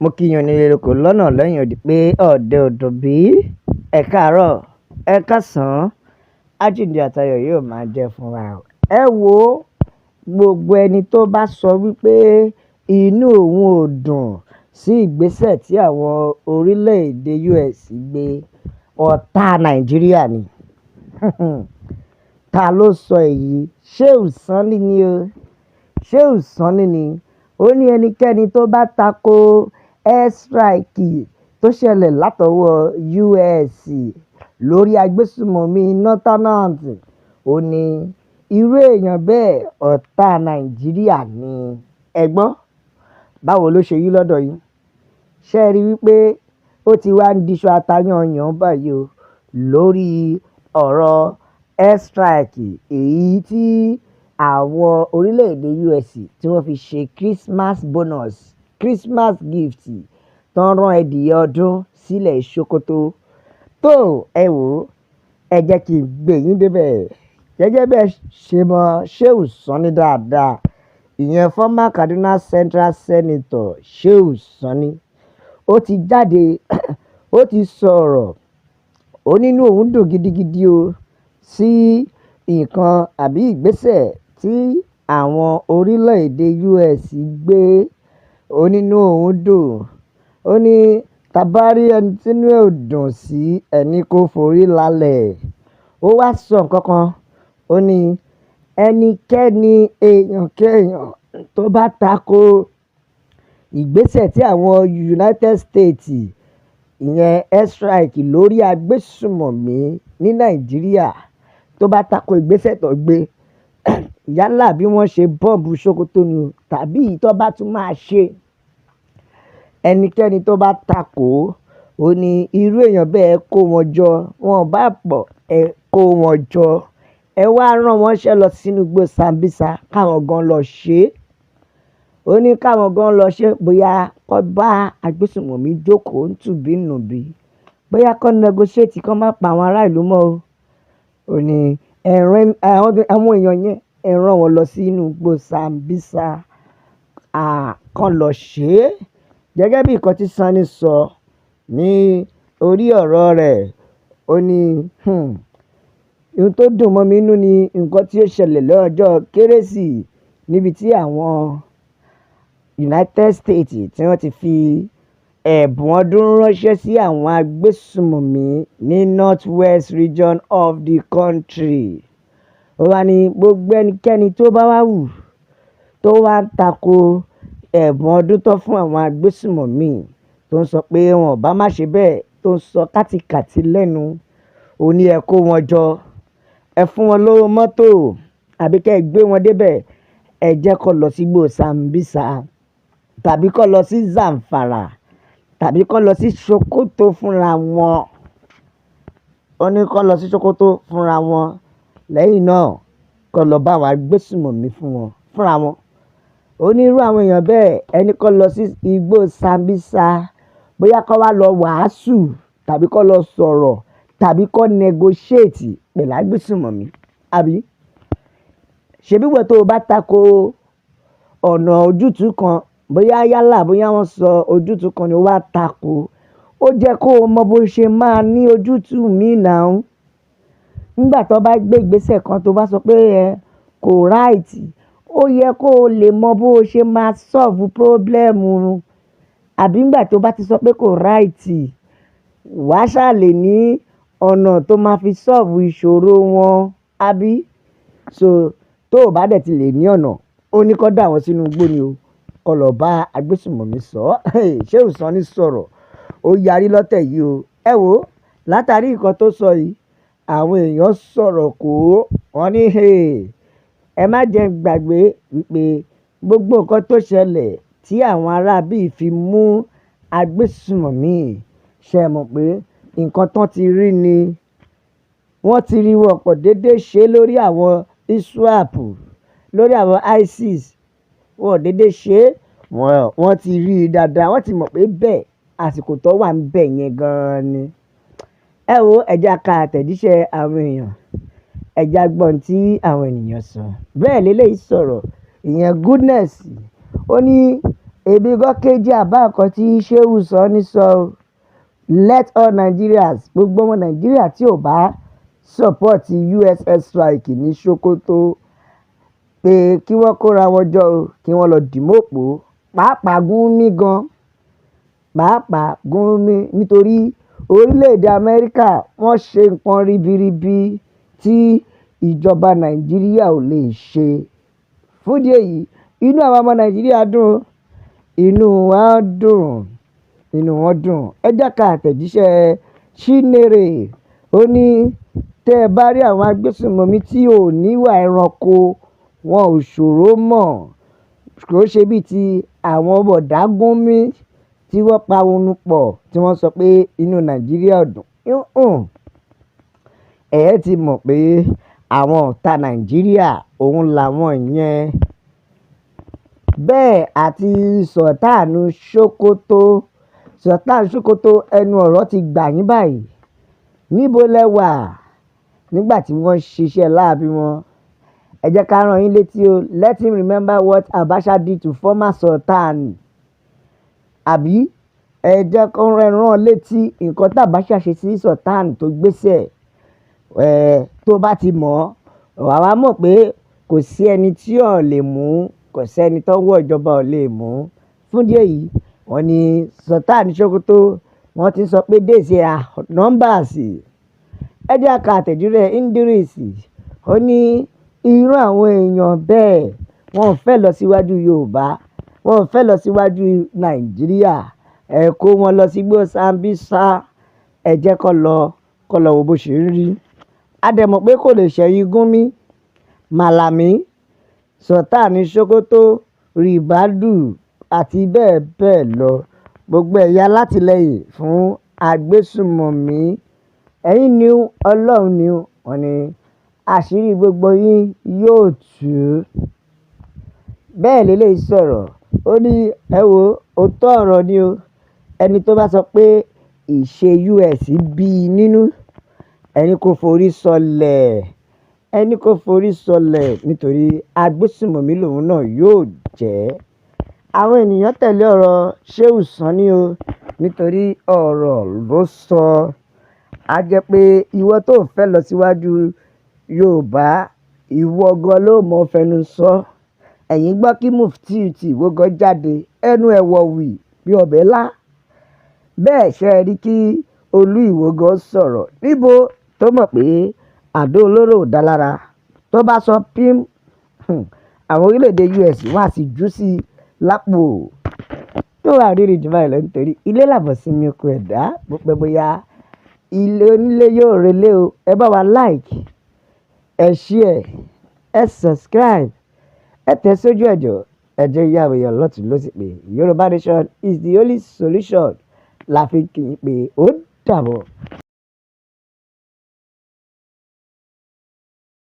Mo kí yín onílé lóko lọ́nà lẹ́yìn odi pé ọ̀dẹ ọ̀dọ̀ bí ẹ káàárọ̀ ẹ káàsán àjíǹde àtayọ̀ yóò máa jẹ́ fún wa o. Ẹ wo gbogbo ẹni tó bá sọ wípé inú òun ò dùn sí ìgbésẹ̀ tí àwọn orílẹ̀-èdè US gbé, ọ̀tá Nàìjíríà ni. Ta ló sọ èyí? Shehu Sani ni o. Shehu Sani ni. Ó ní ẹnikẹ́ni tó bá tako airstrike tó ṣẹlẹ̀ látọwọ́ US lórí agbésùmọ̀mí Northerners, ó ní irú èèyàn bẹ́ẹ̀ ọ̀tá Nàìjíríà ni. Ẹ gbọ́, báwo ló ṣe yí lọ́dọ̀ yín? Ṣé ẹ rí wípé ó ti wá ń diṣu atayanyan báyìí o lórí ọ̀rọ̀ airstrike èyí tí àwọn orílẹ̀-èdè US tí wọ́n fi ṣe Christmas bonus, Christmas gift tó ń rán ẹdìyẹ ọdún sílẹ̀ Sokoto. Tó ẹ wò ó, ẹ jẹ́ kí n gbé yín débẹ̀. Gẹ́gẹ́ bẹ́ẹ̀ ṣe mọ Shehu Sani dáadáa, ìyẹn former Kaduna Central Senator Shehu Sani, ó ti jáde ó ti sọ̀rọ̀, ó nínú òun dùn gidigidi o sí nǹkan àbí ìgbésẹ̀ tí àwọn orílẹ̀-èdè US gbé. Ó nínú òun dùn, ó ní tabárí ẹni tínú ẹ̀ ò dùn sí ẹni kó forí lálẹ̀. Ó wá sọ nǹkan kan, ó ní ẹnikẹ́ni èèyàn kéèyàn tó bá tako ìgbésẹ̀ tí àwọn United States ìyẹn airstrike lórí agbésùmọ̀mí ní Nàìjíríà tó bá tako ìgbésẹ̀ tó gbé yálà bí wọ́n ṣe bọ́ǹbù Sokoto ni tàbí tó bá tún máa ṣe, ẹnikẹ́ni tó bá tako, ó ní irú èèyàn bẹ́ẹ̀ kó wọn jọ, wọn bá pọ̀ ẹ kó wọn jọ, ẹ wá rán wọn ṣẹ́ lọ sínú igbó Sambisa káwọn gan lọ ṣe é. Ó ní káwọn gan lọ ṣe bóyá kó bá agbésùmọ̀mí jókòó ntùbínùbí, bóyá kó negotiate kó má pa àwọn ará ìlú mọ́ o. Ó ní àwọn èèyàn yẹn ẹ rán wọn lọ sínú igbó Sambisa kán lọ ṣe é. Gẹ́gẹ́ bí nǹkan tí Sani sọ ní orí ọ̀rọ̀ rẹ̀, ó ní ohun tó dùn mọ́ mi nínú ni nǹkan tí ó ṣẹlẹ̀ lọ́jọ́ Kérésì níbi tí àwọn United States tí wọ́n ti fi ẹ̀bùn ọdún ránṣẹ́ sí àwọn agbésùmọ̀mí ní Northwest region of the country. Ó wá ní gbogbo ẹnikẹ́ni tó bá wá wù tó wá tako ẹ̀bùn ọdún tó fún àwọn agbésùmọ̀mí, tó ń sọ pé wọn ò bá má ṣe bẹ́ẹ̀, tó ń sọ kátikàti lẹ́nu, ó ní ẹ kó wọn jọ, ẹ fún wọn lówó mọ́tò àbí kẹ́ ẹ gbé wọn débẹ̀, ẹ jẹ́ kó lọ sí igbó Sambisa tàbí kó lọ sí Zamfara tàbí kó lọ sí Sokoto fúnra wọn. Ó ní kó lọ sí Sokoto fúnra wọn, lẹ́yìn náà kó lọ bá àwọn agbésùmọ̀mí fúnra wọn. Ó ní irú àwọn èèyàn bẹ́ẹ̀ ẹni kó lọ sí igbó Sambisa, bóyá kó wá lọ wàásù tàbí kó lọ sọ̀rọ̀ tàbí kó negotiate pẹ̀lú agbésùmọ̀mí. Àbí ṣebí wọ́n tó bá tako ọ̀nà ojútùú kan, bóyá yálà bóyá wọ́n sọ ojútùú kan ni ó wá tako, ó jẹ́ kó o mọ bó ṣe máa ní ojútùú míì náà. Nígbà tó bá gbé ìgbésẹ̀ kan tó bá sọ pé kò right, ó yẹ kó o lè mọ bó o ṣe máa solve problem. Àbí nígbà tó bá ti sọ pé kò right, wàá ṣáà lè ní ọ̀nà tó máa fi solve ìṣòro wọn. Àbí so tó o bá dẹ̀ ti lè ní ọ̀nà, ó ní kó dà wọ́n sínú igbó ni o, kó lọ bá agbésùmọ̀mí sọ. Shehu Sani sọ̀rọ̀, ó yarí lọ́tẹ̀ yìí o. Ẹ wo, látàrí nǹkan tó sọ yìí, àwọn èèyàn sọ̀rọ̀ kó wọ́n ní ẹ má jẹ́ gbàgbé wípé gbogbo nǹkan tó ṣẹlẹ̀ tí àwọn ará bíi fi mú agbésùmọ̀mí, ṣe mọ̀ pé nǹkan tán ti rí ni wọ́n ti rí wọ́pọ̀ déédéé ṣe lórí àwọn ISWAP, lórí àwọn ISIS. Wọ́n déédéé ṣe, wọ́n ti rí i dáadáa, wọ́n ti mọ̀ pé bẹ́ẹ̀ àsìkò tó wà ń bẹ̀ yẹn gan-an ni. Ẹ wo, ẹ jẹ́ ká àtẹ̀jíṣẹ́ àwọn èèyàn, ẹ jẹ́ gbọ́n tí àwọn ènìyàn sọ. Bẹ́ẹ̀ lélẹ́yìí sọ̀rọ̀, ìyẹn Goodness, ó ní èmi gan kejì àbá nǹkan tí Shehu Sani sọ o. Let all Nigerians, gbogbo ọmọ Nàìjíríà tí ò bá support USS strike ní Sokoto pé kí wọ́n kóra wọn jọ o, kí wọ́n lọ dìmọ́pò pàápàá Gumi gan, pàápàá Gumi, nítorí orílẹ̀-èdè Amẹ́ríkà wọ́n ṣe nǹkan ribiribi tí ìjọba Nàìjíríà ò lè ṣe. Fún ìdí èyí, inú àwọn ọmọ Nàìjíríà dùn, inú wa dùn, inú wọn dùn. Ẹ jẹ́ ká àtẹ̀jíṣẹ́ Chinyere, ó ní tẹ́ ẹ bá rí àwọn agbésùnmọ̀mí tí ò níwà ẹranko, wọn ò ṣòro mọ̀, kò ṣe bíi ti àwọn bọ̀dá Gumi tí wọ́n pa wọnú pọ̀ tí wọ́n sọ pé inú Nàìjíríà ò dùn. Ẹ ti mọ̀ pé àwọn ọ̀tá Nàìjíríà òun làwọn yẹn. Bẹ́ẹ̀ àti Sultan Sokoto ẹnu ọ̀rọ̀ ti gbà yín báyìí. Níbo lẹ wà nígbà tí wọ́n ṣiṣẹ́ láabi wọn? Ẹ jẹ́ ká rán yín létí o. Let him remember what Abacha did to former Sultan. Àbí ẹ jẹ́ kó rán létí nǹkan tí Abacha ṣe sí Sultan tó gbéṣẹ̀. Tó bá ti mọ̀ wà wá mọ̀ pé kò sí ẹni tí ò lè mú, kò sẹ́ni tọ́wọ́ ìjọba ò lè mú. Fún ìdí èyí, wọ́n ní Sultan Sokoto wọ́n ti sọ pé dèsì numbers. Ẹ jẹ́ ká àtẹ̀jíṣẹ́ Idris, ó ní irú àwọn èèyàn bẹ́ẹ̀ wọ́n ò fẹ́ lọ síwájú Yorùbá, wọ́n ò fẹ́ lọ síwájú Nàìjíríà. Ẹ kó wọn lọ sígbó Sambisa, ẹ jẹ́ kó lọ wo bó ṣe ń rí. A dẹ̀ mọ̀ pé kò lè ṣẹ̀yìn Gumi, Malami, Sultan Sokoto, Ribadu àti bẹ́ẹ̀ bẹ́ẹ̀ lọ. Gbogbo ẹ̀yà alátìlẹyìn fún agbésùnmọ̀mí. Ẹ̀yin ni Ọlọ́run ni wọ́n ní àṣírí gbogbo yín yóò tú. Bẹ́ẹ̀ lélẹ́yìí sọ̀rọ̀, ó ní ẹ wo òótọ́ ọ̀rọ̀ ni o. Ẹni tó bá sọ pé ìṣe US bí i nínú, ẹni kò forí sọlẹ̀, nítorí agbésùnmọ̀mí lòun náà yóò jẹ́. Àwọn ènìyàn tẹ̀lé ọ̀rọ̀ Shehu Sani o, nítorí ọ̀rọ̀ ló sọ. A jẹ́ pé ìwọ tó fẹ́ lọ síwájú Yorùbá, ìwọ gan ló mọ̀ fẹnu sọ. Ẹ̀yin gbọ́ kí Mufti ti Ìwó gan jáde, ẹnu ẹ̀ wọ̀ wì bí ọbẹ̀ lá. Bẹ́ẹ̀ ṣe rí kí Olú Ìwó gan sọ̀rọ̀ níbo tó mọ̀ pé àdó olóró ò dá lára. Tó bá sọ pím, àwọn orílẹ̀-èdè US wá sí jù sí lápò. Tó wà rírì jù báyìí lọ, nítorí ilé làbọ̀ sí mi oko ẹ̀dá, bó pẹ́ bóyá ilé onílé yóò relé o. Ẹ bá wa like, ẹ share, ẹ subscribe, ẹ tẹ̀ sójú ẹ̀jọ̀, ẹ jẹ́ ìyàwó èèyàn lọ́tùn ló sì pé Yorùbá Nation is the only solution. La fi kì í pé ó dàbọ̀.